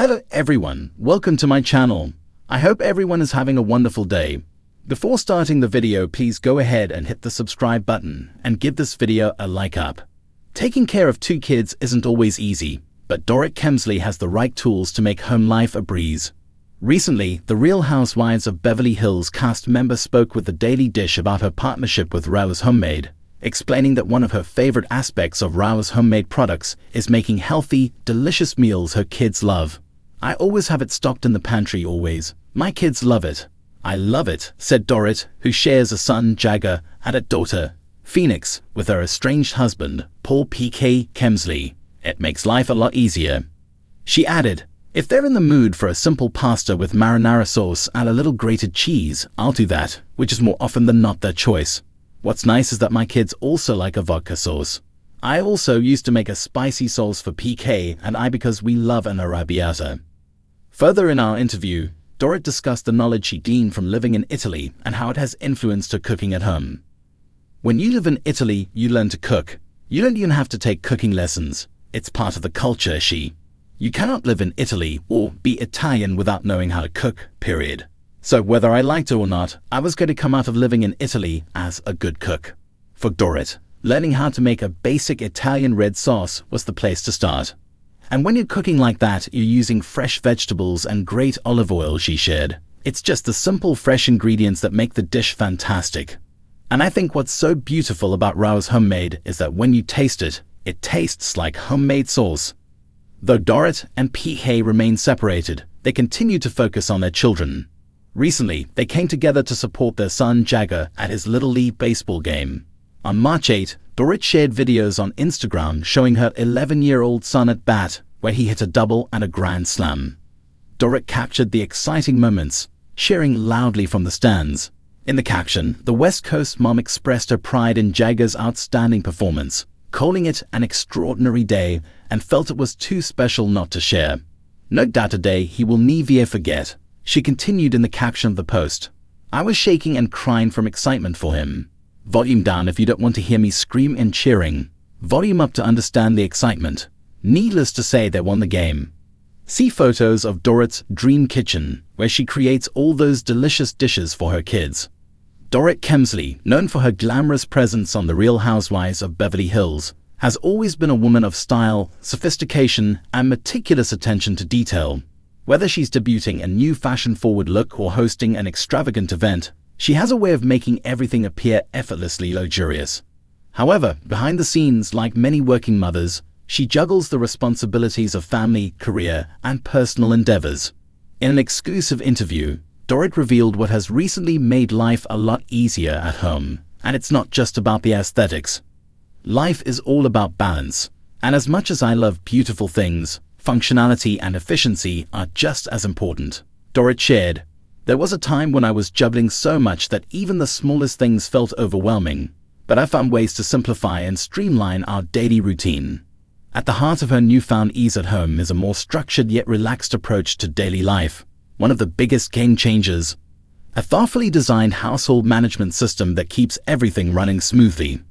Hello everyone, welcome to my channel. I hope everyone is having a wonderful day. Before starting the video, please go ahead and hit the subscribe button and give this video a like up. Taking care of 2 kids isn't always easy, but Dorit Kemsley has the right tools to make home life a breeze. Recently, the Real Housewives of Beverly Hills cast member spoke with the Daily Dish about her partnership with RHOBH Homemade, explaining that one of her favorite aspects of RHOBH Homemade products is making healthy, delicious meals her kids love. "I always have it stocked in the pantry always. My kids love it." "I love it," said Dorit, who shares a son, Jagger, and a daughter, Phoenix, with her estranged husband, Paul P.K. Kemsley. "It makes life a lot easier." She added, "If they're in the mood for a simple pasta with marinara sauce and a little grated cheese, I'll do that, which is more often than not their choice. What's nice is that my kids also like a vodka sauce. I also used to make a spicy sauce for PK and I because we love an arrabbiata." Further in our interview, Dorit discussed the knowledge she gained from living in Italy and how it has influenced her cooking at home. "When you live in Italy, you learn to cook. You don't even have to take cooking lessons. It's part of the culture, You cannot live in Italy or be Italian without knowing how to cook, period. So whether I liked it or not, I was going to come out of living in Italy as a good cook." For Dorit, learning how to make a basic Italian red sauce was the place to start. "And when you're cooking like that, you're using fresh vegetables and great olive oil," she shared. "It's just the simple, fresh ingredients that make the dish fantastic. And I think what's so beautiful about RHOBH Homemade is that when you taste it, it tastes like homemade sauce." Though Dorit and PK remain separated, they continue to focus on their children. Recently, they came together to support their son Jagger at his Little League baseball game. On March 8, Dorit shared videos on Instagram showing her 11-year-old son at bat, where he hit a double and a grand slam. Dorit captured the exciting moments, cheering loudly from the stands. In the caption, the West Coast mom expressed her pride in Jagger's outstanding performance, calling it an extraordinary day and felt it was too special not to share. "No doubt a day he will never forget," she continued in the caption of the post. "I was shaking and crying from excitement for him. Volume down if you don't want to hear me scream and cheering. Volume up to understand the excitement. Needless to say, they won the game." See photos of Dorit's dream kitchen, where she creates all those delicious dishes for her kids. Dorit Kemsley, known for her glamorous presence on The Real Housewives of Beverly Hills, has always been a woman of style, sophistication, and meticulous attention to detail. Whether she's debuting a new fashion-forward look or hosting an extravagant event, she has a way of making everything appear effortlessly luxurious. However, behind the scenes, like many working mothers, she juggles the responsibilities of family, career, and personal endeavors. In an exclusive interview, Dorit revealed what has recently made life a lot easier at home, and it's not just about the aesthetics. "Life is all about balance, and as much as I love beautiful things, functionality and efficiency are just as important," Dorit shared. "There was a time when I was juggling so much that even the smallest things felt overwhelming, but I found ways to simplify and streamline our daily routine." At the heart of her newfound ease at home is a more structured yet relaxed approach to daily life, one of the biggest game changers. A thoughtfully designed household management system that keeps everything running smoothly.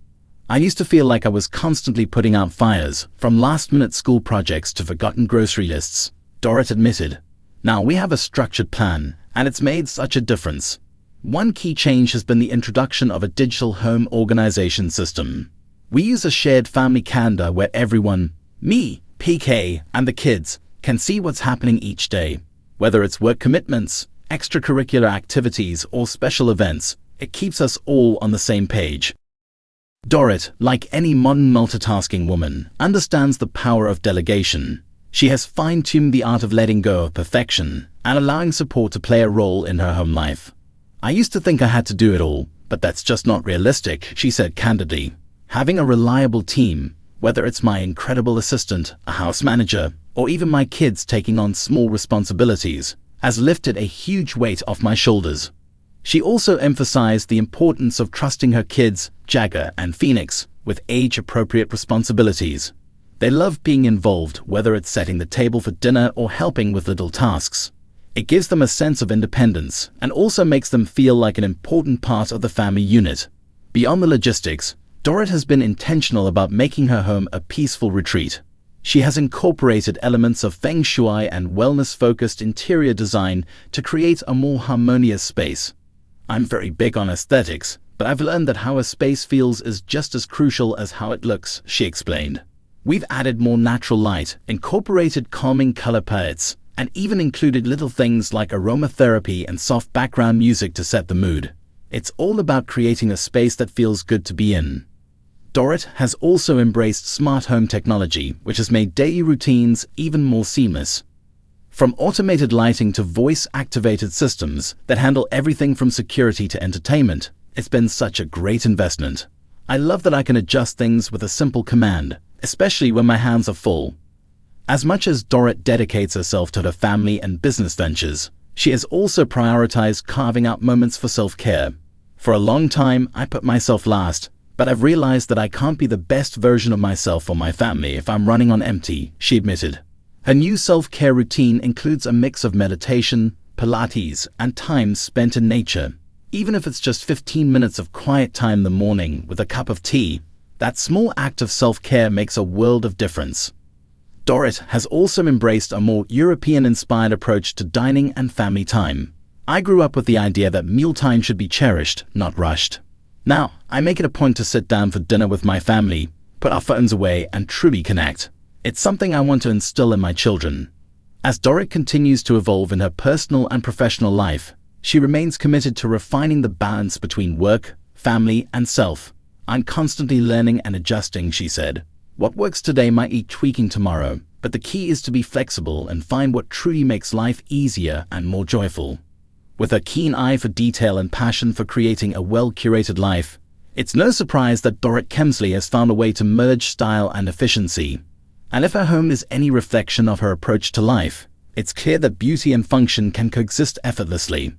"I used to feel like I was constantly putting out fires, from last-minute school projects to forgotten grocery lists," Dorit admitted. "Now we have a structured plan, and it's made such a difference. One key change has been the introduction of a digital home organization system. We use a shared family calendar where everyone, me, PK, and the kids, can see what's happening each day. Whether it's work commitments, extracurricular activities, or special events, it keeps us all on the same page." Dorit, like any modern multitasking woman, understands the power of delegation. She has fine-tuned the art of letting go of perfection and allowing support to play a role in her home life. "I used to think I had to do it all, but that's just not realistic," she said candidly. "Having a reliable team, whether it's my incredible assistant, a house manager, or even my kids taking on small responsibilities, has lifted a huge weight off my shoulders." She also emphasized the importance of trusting her kids, Jagger and Phoenix, with age-appropriate responsibilities. They love being involved, whether it's setting the table for dinner or helping with little tasks. It gives them a sense of independence and also makes them feel like an important part of the family unit. Beyond the logistics, Dorit has been intentional about making her home a peaceful retreat. She has incorporated elements of feng shui and wellness-focused interior design to create a more harmonious space. I'm very big on aesthetics, but I've learned that how a space feels is just as crucial as how it looks, she explained. We've added more natural light, incorporated calming color palettes, and even included little things like aromatherapy and soft background music to set the mood. It's all about creating a space that feels good to be in. Dorit has also embraced smart home technology, which has made daily routines even more seamless. From automated lighting to voice-activated systems that handle everything from security to entertainment, it's been such a great investment. I love that I can adjust things with a simple command, especially when my hands are full. As much as Dorit dedicates herself to her family and business ventures, she has also prioritized carving out moments for self-care. For a long time, I put myself last, but I've realized that I can't be the best version of myself or my family if I'm running on empty, she admitted. Her new self-care routine includes a mix of meditation, Pilates, and time spent in nature. Even if it's just 15 minutes of quiet time in the morning with a cup of tea, that small act of self-care makes a world of difference. Dorit has also embraced a more European-inspired approach to dining and family time. I grew up with the idea that mealtime should be cherished, not rushed. Now, I make it a point to sit down for dinner with my family, put our phones away, and truly connect. It's something I want to instill in my children. As Dorit continues to evolve in her personal and professional life, she remains committed to refining the balance between work, family, and self. I'm constantly learning and adjusting, she said. What works today might need tweaking tomorrow, but the key is to be flexible and find what truly makes life easier and more joyful. With her keen eye for detail and passion for creating a well-curated life, it's no surprise that Dorit Kemsley has found a way to merge style and efficiency. And if her home is any reflection of her approach to life, it's clear that beauty and function can coexist effortlessly.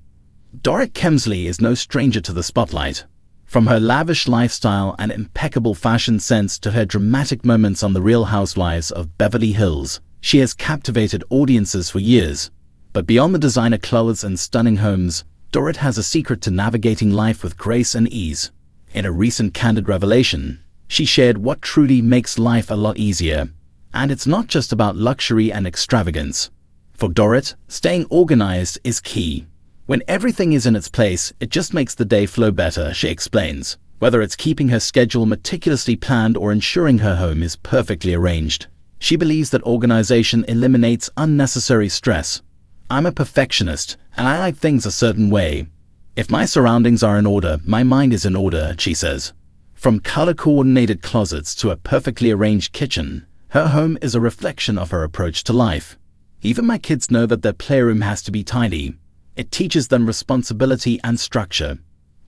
Dorit Kemsley is no stranger to the spotlight. From her lavish lifestyle and impeccable fashion sense to her dramatic moments on The Real Housewives of Beverly Hills, she has captivated audiences for years. But beyond the designer clothes and stunning homes, Dorit has a secret to navigating life with grace and ease. In a recent candid revelation, she shared what truly makes life a lot easier. And it's not just about luxury and extravagance. For Dorit, staying organized is key. When everything is in its place, it just makes the day flow better, she explains. Whether it's keeping her schedule meticulously planned or ensuring her home is perfectly arranged. She believes that organization eliminates unnecessary stress. I'm a perfectionist, and I like things a certain way. If my surroundings are in order, my mind is in order, she says. From color-coordinated closets to a perfectly arranged kitchen, her home is a reflection of her approach to life. Even my kids know that their playroom has to be tidy. It teaches them responsibility and structure.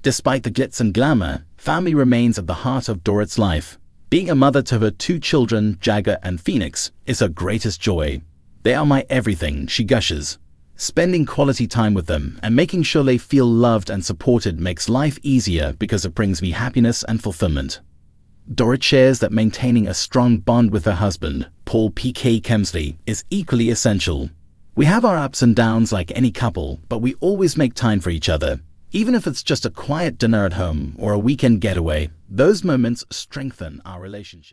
Despite the glitz and glamour, family remains at the heart of Dorit's life. Being a mother to her 2 children, Jagger and Phoenix, is her greatest joy. They are my everything, she gushes. Spending quality time with them and making sure they feel loved and supported makes life easier because it brings me happiness and fulfillment. Dorit shares that maintaining a strong bond with her husband, Paul P.K. Kemsley, is equally essential. We have our ups and downs like any couple, but we always make time for each other. Even if it's just a quiet dinner at home or a weekend getaway, those moments strengthen our relationship.